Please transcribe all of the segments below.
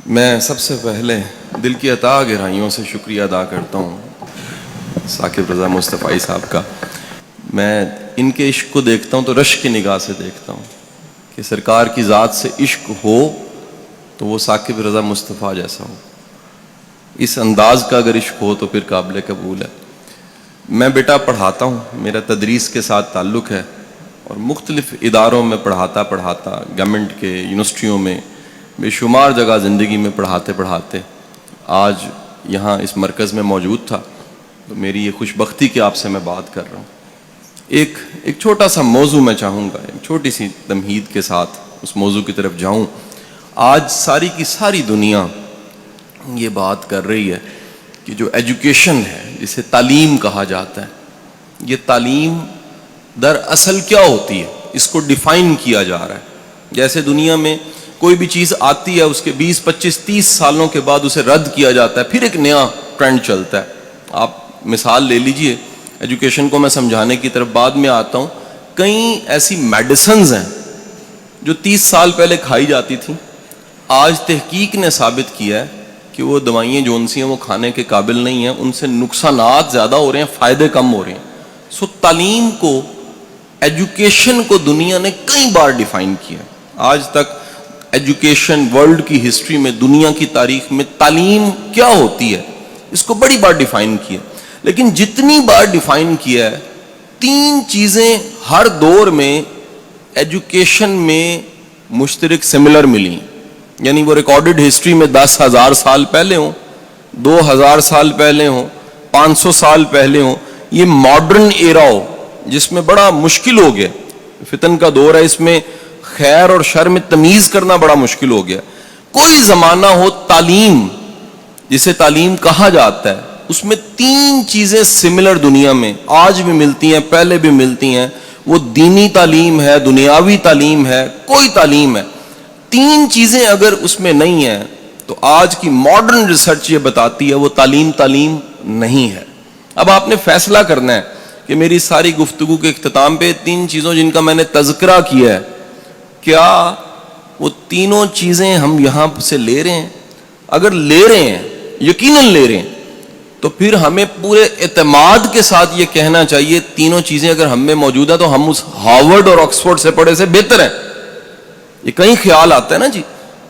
میں سب سے پہلے دل کی عطا گہرائیوں سے شکریہ ادا کرتا ہوں ثاقب رضا مصطفی صاحب کا. میں ان کے عشق کو دیکھتا ہوں تو رشک کی نگاہ سے دیکھتا ہوں کہ سرکار کی ذات سے عشق ہو تو وہ ثاقب رضا مصطفی جیسا ہو. اس انداز کا اگر عشق ہو تو پھر قابل قبول ہے. میں بیٹا پڑھاتا ہوں, میرا تدریس کے ساتھ تعلق ہے اور مختلف اداروں میں پڑھاتا گورنمنٹ کے یونیورسٹیوں میں بے شمار جگہ زندگی میں پڑھاتے آج یہاں اس مرکز میں موجود تھا. تو میری یہ خوش بختی کہ آپ سے میں بات کر رہا ہوں. ایک چھوٹا سا موضوع میں چاہوں گا, ایک چھوٹی سی تمہید کے ساتھ اس موضوع کی طرف جاؤں. آج ساری کی ساری دنیا یہ بات کر رہی ہے کہ جو ایجوکیشن ہے, جسے تعلیم کہا جاتا ہے, یہ تعلیم دراصل کیا ہوتی ہے, اس کو ڈیفائن کیا جا رہا ہے. جیسے دنیا میں کوئی بھی چیز آتی ہے اس کے 20, 25, 30 سالوں کے بعد اسے رد کیا جاتا ہے, پھر ایک نیا ٹرینڈ چلتا ہے. آپ مثال لے لیجئے, ایجوکیشن کو میں سمجھانے کی طرف بعد میں آتا ہوں. کئی ایسی میڈیسنز ہیں جو 30 سال پہلے کھائی جاتی تھیں, آج تحقیق نے ثابت کیا ہے کہ وہ دوائیں جون سی ہیں وہ کھانے کے قابل نہیں ہیں, ان سے نقصانات زیادہ ہو رہے ہیں, فائدے کم ہو رہے ہیں. سو تعلیم کو, ایجوکیشن کو دنیا نے کئی بار ڈیفائن کیا. آج تک ایجوکیشن ورلڈ کی ہسٹری میں, دنیا کی تاریخ میں تعلیم کیا ہوتی ہے اس کو بڑی بار ڈیفائن کیا. لیکن جتنی بار ڈیفائن کیا ہے, 3 چیزیں ہر دور میں ایجوکیشن میں مشترک سملر ملی. یعنی وہ ریکارڈڈ ہسٹری میں 10,000 سال پہلے ہوں, 2,000 سال پہلے ہوں, 500 سال پہلے ہوں, یہ ماڈرن ایرا ہو جس میں بڑا مشکل ہو گیا, فتن کا دور ہے, اس میں خیر اور شر میں تمیز کرنا بڑا مشکل ہو گیا. کوئی زمانہ ہو, تعلیم جسے تعلیم کہا جاتا ہے, اس میں 3 چیزیں سملر دنیا میں آج بھی ملتی ہیں, پہلے بھی ملتی ہیں. وہ دینی تعلیم ہے, دنیاوی تعلیم ہے, کوئی تعلیم ہے. 3 چیزیں اگر اس میں نہیں ہیں تو آج کی ماڈرن ریسرچ یہ بتاتی ہے وہ تعلیم نہیں ہے. اب آپ نے فیصلہ کرنا ہے کہ میری ساری گفتگو کے اختتام پہ 3 چیزوں جن کا میں نے تذکرہ کیا ہے, کیا وہ تینوں چیزیں ہم یہاں سے لے رہے ہیں؟ اگر لے رہے ہیں, یقیناً لے رہے ہیں, تو پھر ہمیں پورے اعتماد کے ساتھ یہ کہنا چاہیے تینوں چیزیں اگر ہم میں موجود ہیں تو ہم اس ہارورڈ اور آکسفورڈ سے پڑھے سے بہتر ہیں. یہ کہیں خیال آتا ہے نا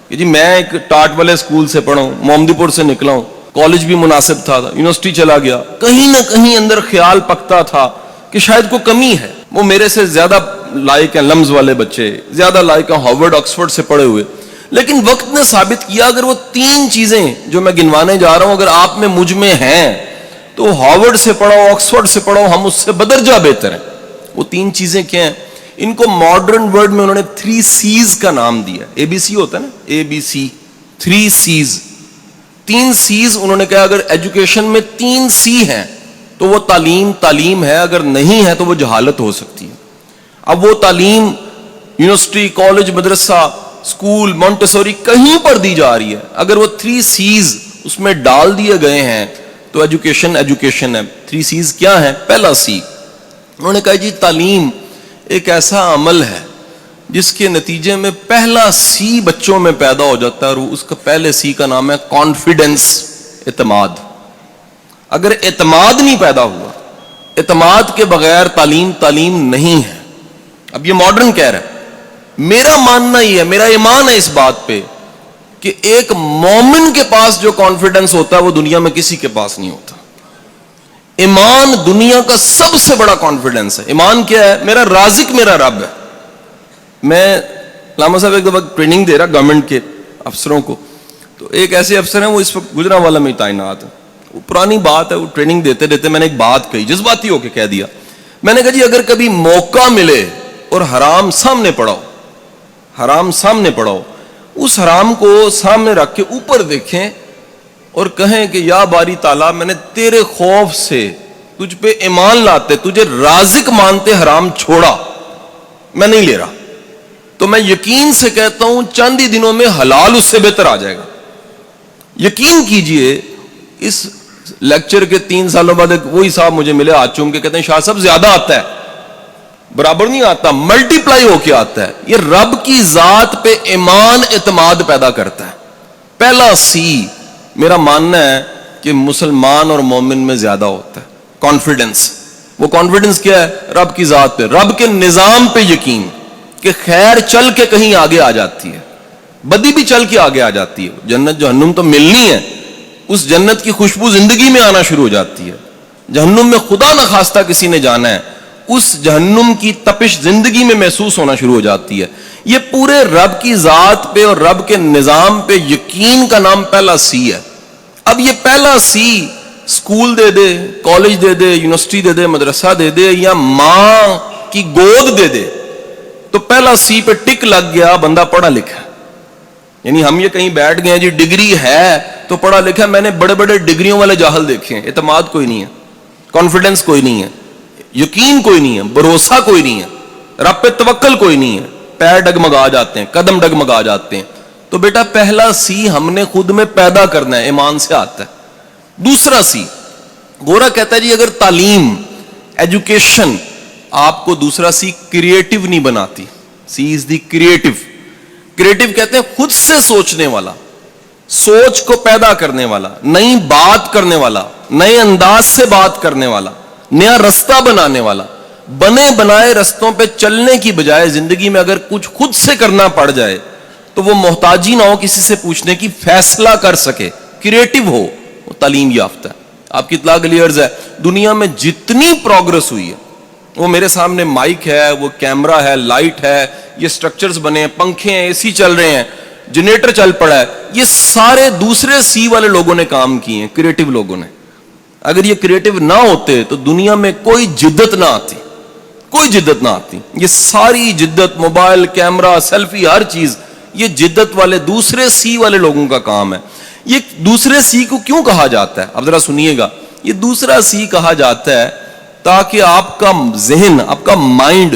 کہ جی میں ایک ٹاٹ والے اسکول سے پڑھا ہوں, محمدی پور سے نکلا ہوں, کالج بھی مناسب تھا, یونیورسٹی چلا گیا, کہیں نہ کہیں اندر خیال پکتا تھا کہ شاید کوئی کمی ہے, وہ میرے سے زیادہ لائق ہیں لمز والے بچے, زیادہ لائق ہیں ہارورڈ آکسفورڈ سے پڑھے ہوئے. لیکن وقت نے ثابت کیا اگر وہ 3 چیزیں جو میں گنوانے جا رہا ہوں اگر آپ میں مجھ میں ہیں تو ہارورڈ سے پڑھو, آکسفورڈ سے پڑھو, ہم اس سے بدرجہ بہتر ہیں. وہ 3 چیزیں کیا ہیں؟ ان کو ماڈرن ورڈ میں انہوں نے 3 C's کا نام دیا. ABC ہوتا ہے نا, ABC, 3 C's. 3 C's انہوں نے کہا اگر ایجوکیشن میں 3 C ہیں تو وہ تعلیم ہے, اگر نہیں ہے تو وہ جہالت ہو سکتی ہے. اب وہ تعلیم یونیورسٹی, کالج, مدرسہ, اسکول, مونٹیسوری کہیں پر دی جا رہی ہے, اگر وہ 3 C's اس میں ڈال دیے گئے ہیں تو ایجوکیشن ہے. 3 C's کیا ہیں؟ پہلا C انہوں نے کہا جی تعلیم ایک ایسا عمل ہے جس کے نتیجے میں پہلا C بچوں میں پیدا ہو جاتا ہے, اور اس کا پہلے C کا نام ہے کانفیڈنس, اعتماد. اگر اعتماد نہیں پیدا ہوا, اعتماد کے بغیر تعلیم نہیں ہے. اب یہ ماڈرن کہہ رہا ہے, میرا ماننا ہی ہے, میرا ایمان ہے اس بات پہ کہ ایک مومن کے پاس جو کانفیڈنس ہوتا ہے وہ دنیا میں کسی کے پاس نہیں ہوتا. ایمان دنیا کا سب سے بڑا کانفیڈنس ہے. ایمان کیا ہے؟ میرا رازق میرا رب ہے. میں علامہ صاحب ایک دفعہ ٹریننگ دے رہا گورنمنٹ کے افسروں کو, تو ایک ایسے افسر ہیں وہ اس وقت گجرانوالہ میں تعینات ہیں. وہ پرانی بات ہے, وہ ٹریننگ دیتے میں نے ایک بات کہی, جذباتی ہو کے کہہ دیا. میں نے کہا جی اگر کبھی موقع ملے اور حرام سامنے پڑاؤ, اس حرام کو سامنے رکھ کے اوپر دیکھیں اور کہیں کہ یا باری تعالیٰ میں نے تیرے خوف سے تجھ پہ ایمان لاتے, تجھے رازق مانتے حرام چھوڑا, میں نہیں لے رہا, تو میں یقین سے کہتا ہوں چند ہی دنوں میں حلال اس سے بہتر آ جائے گا. یقین کیجئے اس لیکچر کے 3 سالوں بعد وہی صاحب مجھے ملے ہاتھ چوم کے کہتے ہیں شاہ صاحب زیادہ آتا ہے, برابر نہیں آتا, ملٹی پلائی ہو کے آتا ہے. یہ رب کی ذات پہ ایمان, اعتماد پیدا کرتا ہے. پہلا سی میرا ماننا ہے کہ مسلمان اور مومن میں زیادہ ہوتا ہے، کانفیڈنس. وہ کانفیڈنس کیا ہے؟ رب کی ذات پہ، رب کے نظام پہ یقین کہ خیر چل کے کہیں آگے آ جاتی ہے، بدی بھی چل کے آگے آ جاتی ہے. جنت جہنم تو ملنی ہے، اس جنت کی خوشبو زندگی میں آنا شروع ہو جاتی ہے. جہنم میں خدا نخواستہ کسی نے جانا ہے، اس جہنم کی تپش زندگی میں محسوس ہونا شروع ہو جاتی ہے. یہ پورے رب کی ذات پہ اور رب کے نظام پہ یقین کا نام پہلا سی ہے. اب یہ پہلا سی اسکول دے دے، کالج دے دے، یونیورسٹی دے دے، مدرسہ دے دے، یا ماں کی گود دے دے، تو پہلا سی پہ ٹک لگ گیا، بندہ پڑھا لکھا. یعنی ہم یہ کہیں بیٹھ گئے ہیں جی ڈگری ہے تو پڑھا لکھا. میں نے بڑے بڑے ڈگریوں والے جاہل دیکھے ہیں، اعتماد کوئی نہیں ہے، کانفیڈنس کوئی نہیں ہے، یقین کوئی نہیں ہے، بھروسہ کوئی نہیں ہے، رب پہ توکل کوئی نہیں ہے، پیر ڈگمگا جاتے ہیں، قدم ڈگمگا جاتے ہیں. تو بیٹا پہلا سی ہم نے خود میں پیدا کرنا ہے، ایمان سے آتا ہے. دوسرا سی، گورا کہتا ہے جی اگر تعلیم، ایجوکیشن آپ کو دوسرا سی کریٹو نہیں بناتی. سی از دی کریٹو. کریٹو کہتے ہیں خود سے سوچنے والا، سوچ کو پیدا کرنے والا، نئی بات کرنے والا، نئے انداز سے بات کرنے والا، نیا رستہ بنانے والا. بنے بنائے رستوں پہ چلنے کی بجائے زندگی میں اگر کچھ خود سے کرنا پڑ جائے تو وہ محتاجی نہ ہو کسی سے پوچھنے کی، فیصلہ کر سکے، کریٹو ہو، وہ تعلیم یافتہ ہے. آپ کی اطلاع کے لیے عرض ہے، دنیا میں جتنی پروگرس ہوئی ہے، وہ میرے سامنے مائک ہے، وہ کیمرہ ہے، لائٹ ہے، یہ سٹرکچرز بنے ہیں، پنکھے ہیں، اے سی چل رہے ہیں، جنریٹر چل پڑا ہے، یہ سارے دوسرے سی والے لوگوں نے کام کیے ہیں، کریٹو لوگوں نے. اگر یہ کریٹو نہ ہوتے تو دنیا میں کوئی جدت نہ آتی، کوئی جدت نہ آتی. یہ ساری جدت، موبائل، کیمرہ، سیلفی، ہر چیز، یہ جدت والے دوسرے سی والے لوگوں کا کام ہے. یہ دوسرے سی کو کیوں کہا جاتا ہے؟ اب ذرا سنیے گا. یہ دوسرا سی کہا جاتا ہے تاکہ آپ کا ذہن، آپ کا مائنڈ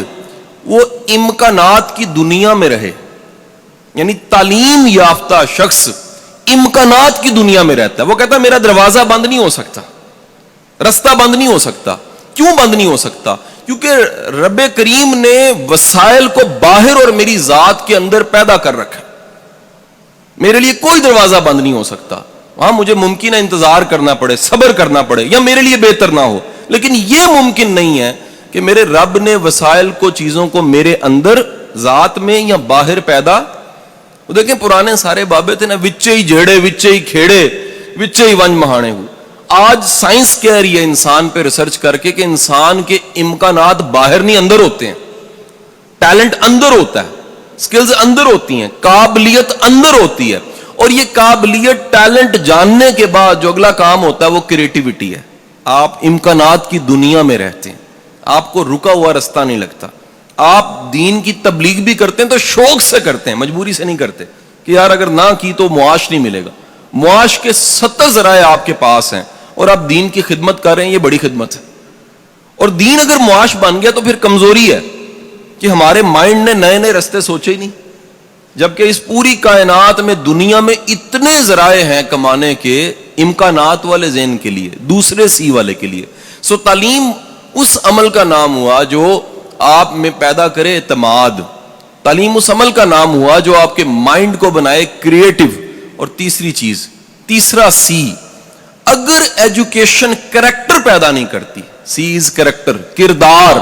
وہ امکانات کی دنیا میں رہے. یعنی تعلیم یافتہ شخص امکانات کی دنیا میں رہتا ہے. وہ کہتا ہے میرا دروازہ بند نہیں ہو سکتا، رستہ بند نہیں ہو سکتا. کیوں بند نہیں ہو سکتا؟ کیونکہ رب کریم نے وسائل کو باہر اور میری ذات کے اندر پیدا کر رکھا. میرے لیے کوئی دروازہ بند نہیں ہو سکتا. ہاں مجھے ممکن ہے انتظار کرنا پڑے، صبر کرنا پڑے، یا میرے لیے بہتر نہ ہو، لیکن یہ ممکن نہیں ہے کہ میرے رب نے وسائل کو، چیزوں کو میرے اندر ذات میں یا باہر پیدا. وہ دیکھیں پرانے سارے بابے تھے نا، وچے ہی جھیڑے، وچے ہی کھیڑے، وچے ہی ونج مہانے ہوئے. آج سائنس کہہ رہی ہے انسان پہ ریسرچ کر کے کہ انسان کے امکانات باہر نہیں اندر ہوتے ہیں. ٹیلنٹ اندر ہوتا ہے، سکلز اندر ہوتی ہیں، قابلیت اندر ہوتی ہے. اور یہ قابلیت، ٹیلنٹ جاننے کے بعد جو اگلا کام ہوتا ہے وہ کریٹیوٹی ہے. آپ امکانات کی دنیا میں رہتے ہیں، آپ کو رکا ہوا رستہ نہیں لگتا. آپ دین کی تبلیغ بھی کرتے ہیں تو شوق سے کرتے ہیں، مجبوری سے نہیں کرتے کہ یار اگر نہ کی تو معاش نہیں ملے گا. معاش کے 70 ذرائع آپ کے پاس ہیں اور آپ دین کی خدمت کر رہے ہیں، یہ بڑی خدمت ہے. اور دین اگر معاش بن گیا تو پھر کمزوری ہے کہ ہمارے مائنڈ نے نئے نئے رستے سوچے ہی نہیں، جبکہ اس پوری کائنات میں، دنیا میں اتنے ذرائع ہیں کمانے کے، امکانات والے ذہن کے لیے، دوسرے سی والے کے لیے. سو تعلیم اس عمل کا نام ہوا جو آپ میں پیدا کرے اعتماد. تعلیم اس عمل کا نام ہوا جو آپ کے مائنڈ کو بنائے کریٹو. اور تیسری چیز، تیسرا سی، اگر ایجوکیشن کریکٹر پیدا نہیں کرتی، سی از کریکٹر، کردار،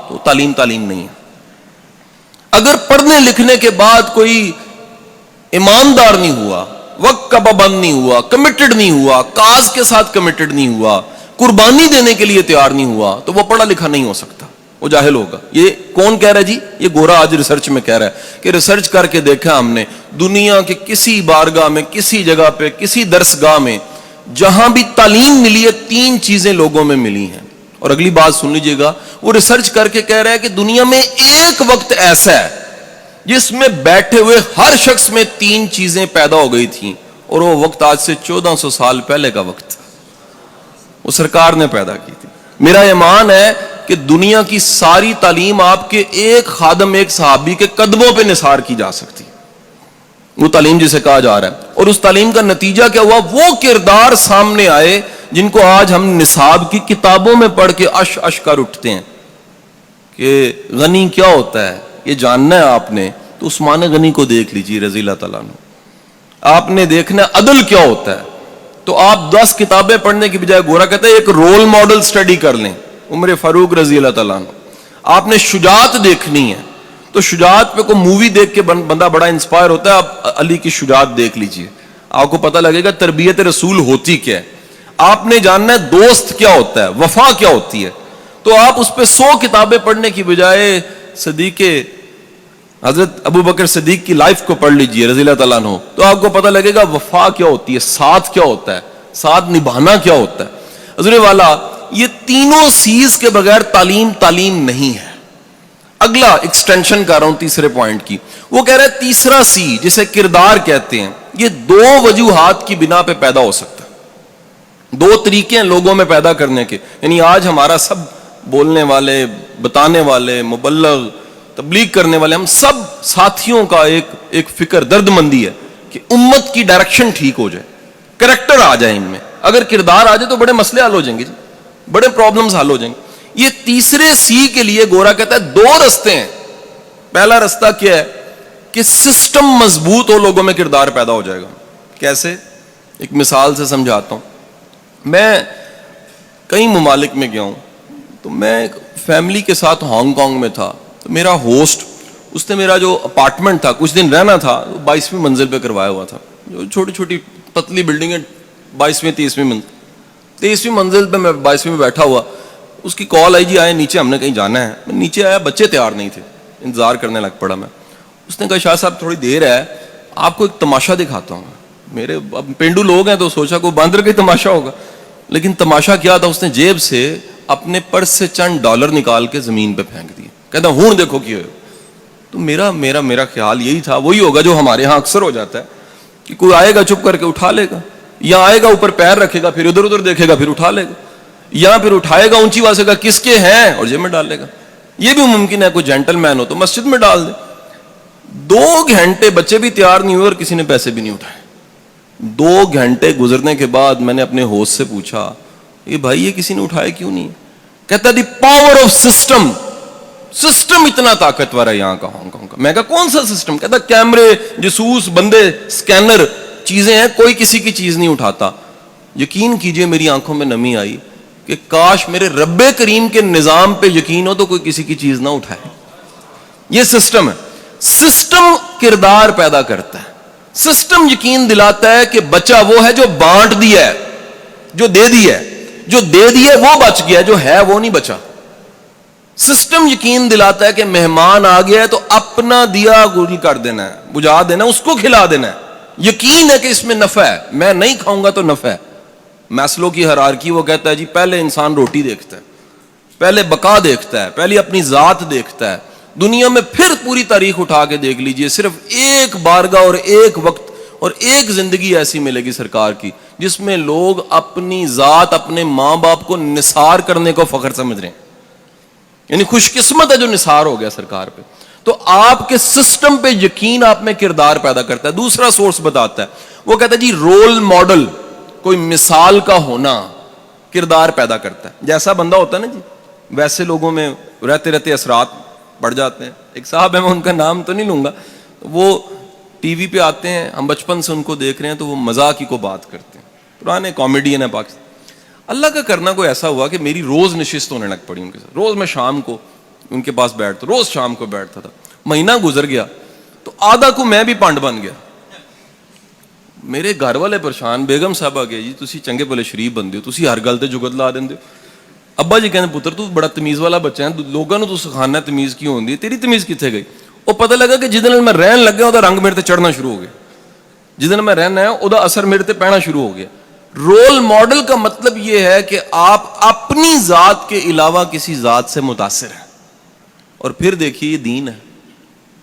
تو تعلیم نہیں ہے. اگر پڑھنے لکھنے کے بعد کوئی ایماندار نہیں ہوا، وقت کا پابند نہیں ہوا، کمیٹڈ نہیں ہوا، کاز کے ساتھ کمیٹڈ نہیں ہوا، قربانی دینے کے لیے تیار نہیں ہوا، تو وہ پڑھا لکھا نہیں ہو سکتا، وہ جاہل ہوگا. یہ کون کہہ رہا ہے جی؟ یہ گورا آج ریسرچ میں کہہ رہا ہے کہ ریسرچ کر کے دیکھا ہم نے دنیا کے کسی بارگاہ میں، کسی جگہ پہ، کسی درسگاہ میں جہاں بھی تعلیم ملی ہے، 3 چیزیں لوگوں میں ملی ہیں. اور اگلی بات سن لیجئے گا، وہ ریسرچ کر کے کہہ رہا ہے کہ دنیا میں ایک وقت ایسا ہے جس میں بیٹھے ہوئے ہر شخص میں 3 چیزیں پیدا ہو گئی تھیں، اور وہ وقت آج سے 1400 سال پہلے کا وقت وہ سرکار نے پیدا کی تھی. میرا ایمان ہے کہ دنیا کی ساری تعلیم آپ کے ایک خادم، ایک صحابی کے قدموں پہ نثار کی جا سکتی، وہ تعلیم جسے کہا جا رہا ہے. اور اس تعلیم کا نتیجہ کیا ہوا؟ وہ کردار سامنے آئے جن کو آج ہم نصاب کی کتابوں میں پڑھ کے اش کر اٹھتے ہیں کہ غنی کیا ہوتا ہے. یہ جاننا ہے آپ نے تو عثمان غنی کو دیکھ لیجیے رضی اللہ تعالیٰ عنہ. آپ نے دیکھنا عدل کیا ہوتا ہے. تو آپ 10 کتابیں پڑھنے کی بجائے گورا کہتا ہے ایک رول ماڈل سٹڈی کر لیں, عمر فاروق رضی اللہ تعالیٰ عنہ. آپ نے شجاعت دیکھنی ہے تو شجاعت پہ کوئی مووی دیکھ کے بندہ بڑا انسپائر ہوتا ہے. آپ علی کی شجاعت دیکھ لیجئے, آپ کو پتہ لگے گا تربیت رسول ہوتی کیا ہے. آپ نے جاننا ہے دوست کیا ہوتا ہے, وفا کیا ہوتی ہے. تو آپ اس پہ 100 کتابیں پڑھنے کی بجائے صدیق حضرت ابو بکر صدیق کی لائف کو پڑھ لیجئے رضی اللہ تعالیٰ عنہ, تو آپ کو پتہ لگے گا وفا کیا ہوتی ہے, ساتھ کیا ہوتا ہے, ساتھ نبھانا کیا ہوتا ہے. حضور والا یہ تینوں سیز کے بغیر تعلیم نہیں ہے. اگلا ایکسٹینشن کر رہا ہوں تیسرے پوائنٹ کی, وہ کہہ رہا ہے تیسرا سی جسے کردار کہتے ہیں, یہ 2 وجوہات کی بنا پہ پیدا ہو سکتا ہے. 2 طریقے ہیں لوگوں میں پیدا کرنے کے. یعنی آج ہمارا سب بولنے والے, بتانے والے, مبلغ, تبلیغ کرنے والے, ہم سب ساتھیوں کا ایک فکر, درد مندی ہے کہ امت کی ڈائریکشن ٹھیک ہو جائے, کریکٹر آ جائے ان میں. اگر کردار آ جائے تو بڑے مسئلے حل ہو جائیں گے جی, بڑے پرابلمز حل ہو جائیں گے. یہ تیسرے سی کے لیے گورا کہتا ہے 2 رستے ہیں. پہلا رستہ کیا ہے کہ سسٹم مضبوط ہو, لوگوں میں کردار پیدا ہو جائے گا. کیسے؟ ایک مثال سے سمجھاتا ہوں. میں کئی ممالک میں گیا ہوں, تو میں ایک فیملی کے ساتھ ہانگ کانگ میں تھا. تو میرا ہوسٹ, اس نے میرا جو اپارٹمنٹ تھا, کچھ دن رہنا تھا, 22ویں منزل پہ کروایا ہوا تھا. جو چھوٹی چھوٹی پتلی بلڈنگ ہے, 22ویں 30ویں منزل. 23ویں منزل پہ میں 22ویں میں بیٹھا ہوا, اس کی کال آئی, جی آئے نیچے, ہم نے کہیں جانا ہے. میں نیچے آیا, بچے تیار نہیں تھے, انتظار کرنے لگ پڑا میں. اس نے کہا شاہ صاحب تھوڑی دیر ہے, آپ کو ایک تماشا دکھاتا ہوں. میرے اب پینڈو لوگ ہیں تو سوچا کوئی باندر کا تماشا ہوگا, لیکن تماشا کیا تھا, اس نے جیب سے اپنے پرس سے چند ڈالر نکال کے زمین پہ پھینک دیے. کہتا ہوں دیکھو کیا ہے. تو میرا خیال یہی تھا, وہی ہوگا جو ہمارے ہاں اکثر ہو جاتا ہے کہ کوئی آئے گا چپ کر کے اٹھا لے گا, یا آئے گا اوپر پیر رکھے گا, پھر ادھر ادھر دیکھے گا, پھر اٹھا لے گا, یا پھر اٹھائے گا اونچی آواز سے گا کس کے ہیں اور جیب میں ڈال لے گا. یہ بھی ممکن ہے کوئی جینٹل مین ہو تو مسجد میں ڈال دے. 2 گھنٹے بچے بھی تیار نہیں ہوئے اور کسی نے پیسے بھی نہیں اٹھائے. 2 گھنٹے گزرنے کے بعد میں نے اپنے ہوسٹ سے پوچھا, یہ بھائی یہ کسی نے اٹھائے کیوں نہیں؟ کہتا the power of system. System اتنا طاقتور ہے یہاں کا, ہانگ کانگ کا. میں کہا کون سا سسٹم؟ کہتا کیمرے, جاسوس, بندے, سکینر, چیزیں ہیں, کوئی کسی کی چیز نہیں اٹھاتا. یقین کیجئے میری آنکھوں میں نمی آئی کہ کاش میرے رب کریم کے نظام پہ یقین ہو تو کوئی کسی کی چیز نہ اٹھائے. یہ سسٹم ہے. سسٹم کردار پیدا کرتا ہے. سسٹم یقین دلاتا ہے کہ بچہ وہ ہے جو بانٹ دیا ہے, جو دے دیا ہے, جو دے دیا ہے وہ بچ گیا, جو ہے وہ نہیں بچا. سسٹم یقین دلاتا ہے کہ مہمان آ گیا ہے تو اپنا دیا گل کر دینا ہے, بجھا دینا, اس کو کھلا دینا ہے. یقین ہے کہ اس میں نفع ہے, میں نہیں کھاؤں گا تو نفع ہے. میسلو کی ہیرارکی وہ کہتا ہے جی پہلے انسان روٹی دیکھتا ہے, پہلے بقا دیکھتا ہے, پہلے اپنی ذات دیکھتا ہے. دنیا میں پھر پوری تاریخ اٹھا کے دیکھ لیجئے, صرف ایک بارگاہ اور ایک وقت اور ایک زندگی ایسی ملے گی سرکار کی جس میں لوگ اپنی ذات, اپنے ماں باپ کو نثار کرنے کو فخر سمجھ رہے ہیں. یعنی خوش قسمت ہے جو نثار ہو گیا سرکار پہ. تو آپ کے سسٹم پہ یقین آپ میں کردار پیدا کرتا ہے. دوسرا سورس بتاتا ہے, وہ کہتا ہے جی رول ماڈل, کوئی مثال کا ہونا کردار پیدا کرتا ہے. جیسا بندہ ہوتا ہے نا جی, ویسے لوگوں میں رہتے رہتے اثرات پڑ جاتے ہیں. ایک صاحب ہے, میں ان کا نام تو نہیں لوں گا, وہ ٹی وی پہ آتے ہیں, ہم بچپن سے ان کو دیکھ رہے ہیں, تو وہ مذاق ہی کو بات کرتے ہیں. پرانے کامیڈین ہیں پاکستان. اللہ کا کرنا کوئی ایسا ہوا کہ میری روز نشست ہونے لگ پڑی ان کے ساتھ. روز میں شام کو ان کے پاس بیٹھتا, روز شام کو بیٹھتا تھا. مہینہ گزر گیا تو آدھا کو میں بھی پانڈ بن گیا. میرے گھر والے پریشان, بیگم صاحب آ گئے, جی تسی چنگے بھلے شریف بندے ہو, تسی ہر گل تے جگت لا دیندے ہو. ابا جی کہنے پتر تو بڑا تمیز والا بچہ ہے, لوگوں نے تو سکھانا تمیز کیوں ہوندی ہے, تیری تمیز کتنے گئی؟ وہ پتہ لگا کہ جدن میں رہن لگ گیا, وہ رنگ میرے تے چڑھنا شروع ہو گیا. جدن میں رہنا ہے وہ اثر میرے تے پینا شروع ہو گیا. رول ماڈل کا مطلب یہ ہے کہ آپ اپنی ذات کے علاوہ کسی ذات سے متاثر ہیں. اور پھر دیکھیے یہ دین ہے,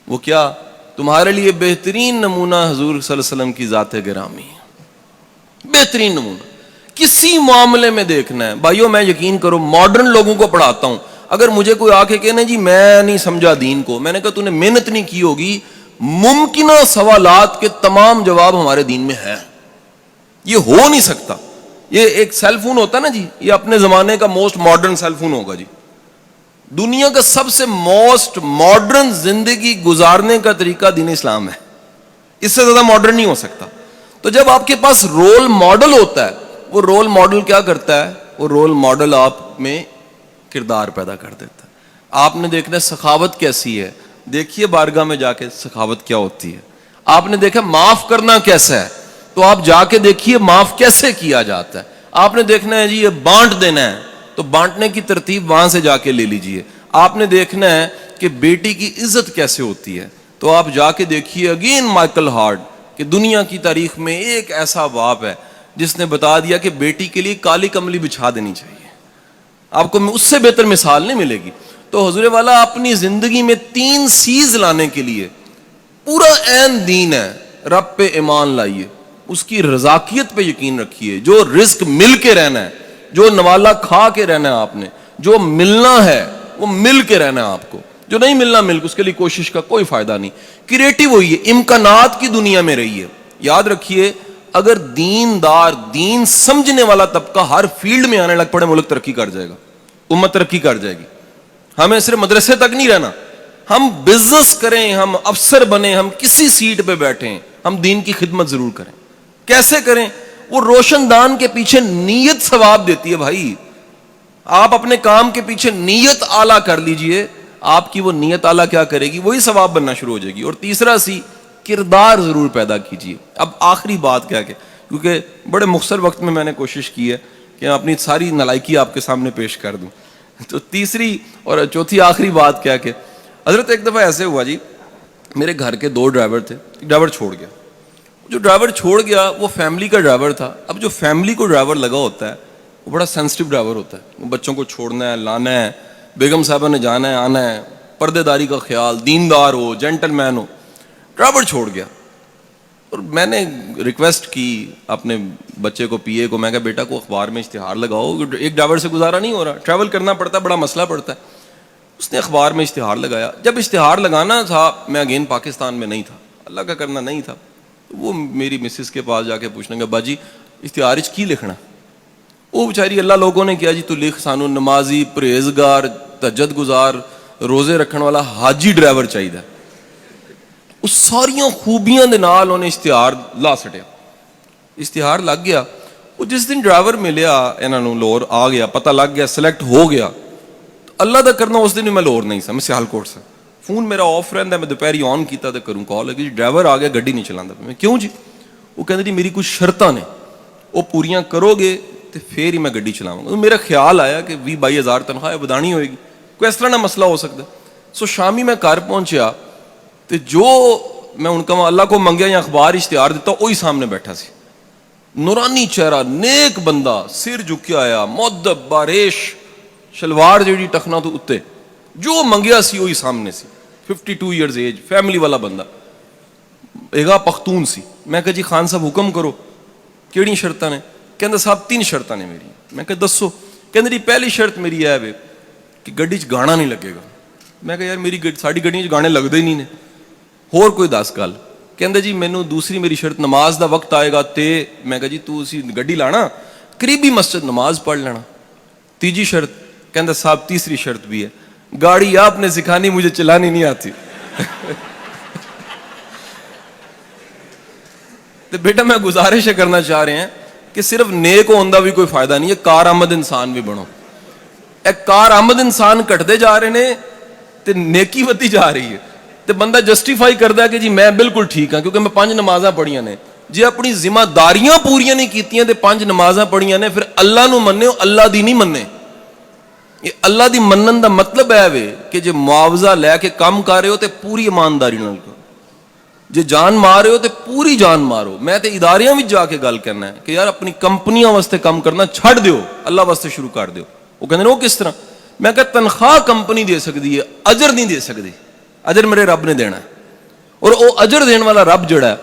وہ کیا تمہارے لیے بہترین نمونہ حضور صلی اللہ علیہ وسلم کی ذات گرامی ہے. بہترین نمونہ کسی معاملے میں دیکھنا ہے. بھائیو میں یقین کرو ماڈرن لوگوں کو پڑھاتا ہوں, اگر مجھے کوئی آ کے کہنا جی میں نہیں سمجھا دین کو, میں نے کہا تو نے محنت نہیں کی ہوگی. ممکنہ سوالات کے تمام جواب ہمارے دین میں ہیں. یہ ہو نہیں سکتا. یہ ایک سیل فون ہوتا ہے نا جی, یہ اپنے زمانے کا موسٹ ماڈرن سیل فون ہوگا جی. دنیا کا سب سے موسٹ ماڈرن زندگی گزارنے کا طریقہ دین اسلام ہے. اس سے زیادہ ماڈرن نہیں ہو سکتا. تو جب آپ کے پاس رول ماڈل ہوتا ہے, وہ رول ماڈل کیا کرتا ہے, وہ رول ماڈل آپ میں کردار پیدا کر دیتا ہے. آپ نے دیکھنا سخاوت کیسی ہے, دیکھیے بارگاہ میں جا کے سخاوت کیا ہوتی ہے. آپ نے دیکھا معاف کرنا کیسا ہے, تو آپ جا کے دیکھیے معاف کیسے کیا جاتا ہے. آپ نے دیکھنا ہے جی یہ بانٹ دینا ہے, تو بانٹنے کی ترتیب وہاں سے جا کے لے لیجئے. آپ نے دیکھنا ہے کہ بیٹی کی عزت کیسے ہوتی ہے, تو آپ جا کے دیکھیے اگین مائیکل ہارٹ, کہ دنیا کی تاریخ میں ایک ایسا باپ ہے جس نے بتا دیا کہ بیٹی کے لیے کالی کملی بچھا دینی چاہیے. آپ کو اس سے بہتر مثال نہیں ملے گی. تو حضور والا اپنی زندگی میں 3 سیز لانے کے لیے پورا عین دین ہے. رب پہ ایمان لائیے, اس کی رضاکیت پہ یقین رکھیے, جو رزق مل کے رہنا ہے, جو نوالا کھا کے رہنا ہے آپ نے, جو ملنا ہے وہ مل کے رہنا ہے آپ کو, جو نہیں ملنا مل کے اس کے لیے کوشش کا کوئی فائدہ نہیں. کریٹو ہوئی ہے, امکانات کی دنیا میں رہیے. یاد رکھیے اگر دیندار, دین سمجھنے والا طبقہ ہر فیلڈ میں آنے لگ پڑے, ملک ترقی کر جائے گا, امت ترقی کر جائے گی. ہمیں صرف مدرسے تک نہیں رہنا, ہم بزنس کریں, ہم افسر بنیں, ہم کسی سیٹ پہ بیٹھیں, ہم دین کی خدمت ضرور کریں. کیسے کریں؟ وہ روشن دان کے پیچھے نیت ثواب دیتی ہے بھائی. آپ اپنے کام کے پیچھے نیت اعلیٰ کر لیجئے, آپ کی وہ نیت اعلیٰ کیا کرے گی, وہی ثواب بننا شروع ہو جائے گی. اور تیسرا سی, کردار ضرور پیدا کیجئے. اب آخری بات کیا کہ کیونکہ بڑے مختصر وقت میں نے کوشش کی ہے کہ میں اپنی ساری نالائکی آپ کے سامنے پیش کر دوں. تو تیسری اور چوتھی آخری بات کیا کہ حضرت ایک دفعہ ایسے ہوا جی, میرے گھر کے 2 ڈرائیور تھے, ایک ڈرائیور چھوڑ گیا. جو ڈرائیور چھوڑ گیا وہ فیملی کا ڈرائیور تھا. اب جو فیملی کو ڈرائیور لگا ہوتا ہے وہ بڑا سینسٹیو ڈرائیور ہوتا ہے. بچوں کو چھوڑنا ہے, لانا ہے, بیگم صاحبہ نے جانا ہے, آنا ہے, پردے داری کا خیال, دیندار ہو, جینٹل مین ہو. ڈرائیور چھوڑ گیا, اور میں نے ریکویسٹ کی اپنے بچے کو, پی اے کو, میں کہا بیٹا کو اخبار میں اشتہار لگاؤ, ایک ڈرائیور سے گزارا نہیں ہو رہا, ٹریول کرنا پڑتا ہے, بڑا مسئلہ پڑتا ہے. اس نے اخبار میں اشتہار لگایا. جب اشتہار لگانا تھا, میں اگین پاکستان میں نہیں تھا, اللہ کا کرنا نہیں تھا, تو وہ میری مسز کے پاس جا کے پوچھنے گا باجی اشتہار کی لکھنا. وہ بیچاری اللہ لوگوں نے کیا جی تو لکھ, سانو نمازی, پرہیزگار, تہجد گزار, روزے رکھن والا حاجی ڈرائیور چاہیے. اس ساریاں خوبیاں دے نال انہیں اشتہار لا سٹیا. اشتہار لگ گیا. وہ جس دن ڈرائیور ملیا انہاں نوں, لاہور آ گیا, پتہ لگ گیا, سلیکٹ ہو گیا. اللہ دا کرنا اس دن میں لاہور نہیں سا, میں سیالکوٹ سے. فون میرا آف رہندا, میں دوپہری آن کیتا تے کروں کال لگی, ڈرائیور آ گیا, گڈی نہیں چلاندا. میں کیوں جی؟ وہ کہندے جی میری کچھ شرطاں نے, وہ پوریاں کرو گے تے پھر ہی میں گڈی چلاواں گا. میرا خیال آیا کہ 20-22 ہزار تنخواہ بدانی ہوئے گی, کوئی اس طرح نہ مسئلہ ہو سکتا. سو شامی میں گھر پہنچیا تے جو میں ان کا اللہ کو منگیا یا اخبار اشتہار دیتا, وہی سامنے بیٹھا سی. نورانی چہرہ, نیک بندہ, سر جھکیا آیا, مؤدب, باریش, شلوار جیڑی ٹخنا تو اتے, جو منگیا سی وہی سامنے سی. 52 ایئرز ایج, فیملی والا بندہ, ایگا پختون سی. میں کہا جی خان صاحب حکم کرو, کیڑی شرطاں نے؟ کہندا صاحب 3 شرطاں نے میری. میں کہا دسو. کہندا جی پہلی شرط میری ہے کہ گڈی چ گانا نہیں لگے گا. میں کہا یار میری ساڈی گڈی چ گانے لگدے ہی نہیں نے, ہور کوئی 10 گل. کہندا جی مینوں دوسری میری شرط, نماز دا وقت آئے گا تے. میں کہا جی تو اسی گڈی لانا, قریبی مسجد نماز پڑھ لینا. تیجی شرط. کہندا صاحب تیسری شرط بھی ہے, گاڑی آپ نے سکھانی, مجھے چلانی نہیں آتی. تو بیٹا میں گزارش کرنا چاہ رہے ہیں کہ صرف نیک ہوندہ بھی کوئی فائدہ نہیں ہے, کارآمد انسان بھی بنو. ایک کارآمد انسان کٹتے جا رہے ہیں تے نیکی ودی جا رہی ہے, تے بندہ جسٹیفائی کردا ہے کہ جی میں بالکل ٹھیک ہاں کیونکہ میں 5 نمازاں پڑھیاں نے. جی اپنی ذمہ داریاں پوریاں نہیں کیتیاں تے 5 نمازاں پڑھیاں نے, پھر اللہ نو مننے ہو, اللہ دی نہیں مننے. یہ اللہ دی منن دا مطلب ہے وے کہ جے معاوضہ لے کے کام کر رہے ہو تے پوری ایمانداری نال کرو, جے جان مار رہے ہو تے پوری جان مارو. میں تے اداریاں وچ جا کے گل کرنا ہے کہ یار اپنی کمپنیاں واسطے کام کرنا چھڑ دیو, اللہ واسطے شروع کر دیو. وہ کہندے وہ کس طرح؟ میں کہ تنخواہ کمپنی دے سکتی ہے, اجر نہیں دے سکتی. اجر میرے رب نے دینا ہے, اور وہ اجر دین والا رب جڑا ہے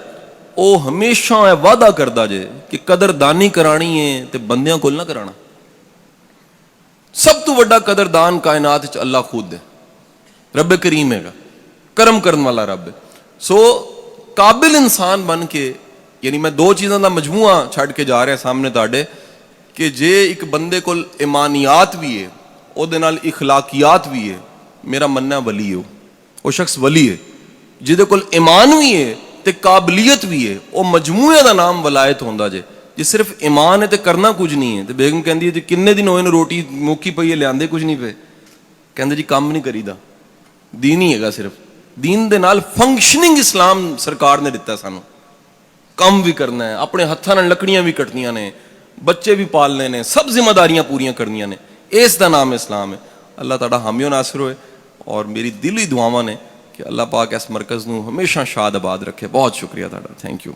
وہ ہمیشہ وعدہ کردا جے کہ قدردانی کرانی ہے تے بندیاں کول نہ کرانا. سب تو بڑا قدردان کائنات وچ اللہ خود ہے, رب کریم ہے گا, کرم کرن والا رب ہے. سو قابل انسان بن کے, یعنی میں 2 چیزاں دا مجموعہ چھڈ کے جا رہا سامنے تاڈے کہ جے ایک بندے کول ایمانیات بھی ہے, او دے نال اخلاقیات بھی ہے, میرا مننا ولی ہے, وہ شخص ولی ہے. جہدے کول ایمان بھی ہے ਤੇ ਕਾਬਲੀਅਤ ਵੀ ਹੈ, ਉਹ ਮਜਮੂਏ ਦਾ ਨਾਮ ਵਲਾਇਤ ਹੁੰਦਾ ਜੇ। ਜੇ ਸਿਰਫ ਇਮਾਨ ਹੈ ਤੇ ਕਰਨਾ ਕੁਝ ਨਹੀਂ ਹੈ। ਤੇ ਬੇਗਮ ਕਹਿੰਦੀ ਹੈ ਜੀ ਕਿੰਨੇ ਦਿਨ ਹੋਏ ਨੇ ਰੋਟੀ ਮੁੱਕੀ ਪਈ ਹੈ, ਲਿਆਂਦੇ ਕੁਝ ਨਹੀਂ ਪਏ। ਕਹਿੰਦੇ ਜੀ ਕੰਮ ਨਹੀਂ ਕਰੀਦਾ, ਦੀਨ ਹੀ ਹੈਗਾ ਸਿਰਫ। ਦੀਨ ਦੇ ਨਾਲ ਫੰਕਸ਼ਨਿੰਗ ਇਸਲਾਮ ਸਰਕਾਰ ਨੇ ਦਿੱਤਾ ਸਾਨੂੰ। ਕੰਮ ਵੀ ਕਰਨਾ ਹੈ, ਆਪਣੇ ਹੱਥਾਂ ਨਾਲ ਲੱਕੜੀਆਂ ਵੀ ਕੱਟਣੀਆਂ ਨੇ, ਬੱਚੇ ਵੀ ਪਾਲਨੇ ਨੇ, ਸਭ ਜ਼ਿੰਮੇਦਾਰੀਆਂ ਪੂਰੀਆਂ ਕਰਨੀਆਂ ਨੇ। ਇਸ ਦਾ ਨਾਮ ਇਸਲਾਮ ਹੈ। ਅੱਲਾਹ ਤੁਹਾਡਾ ਹਾਮੀ ਓ ਨਾਸਿਰ ਹੋਏ। ਔਰ ਮੇਰੀ ਦਿਲੀ ਦੁਆਵਾਂ ਨੇ کہ اللہ پاک اس مرکز نو ہمیشہ شاد آباد رکھے۔ بہت شکریہ تھا، تھینک یو۔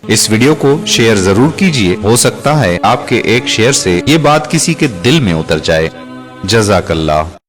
اس ویڈیو کو شیئر ضرور کیجئے، ہو سکتا ہے آپ کے ایک شیئر سے یہ بات کسی کے دل میں اتر جائے۔ جزاک اللہ۔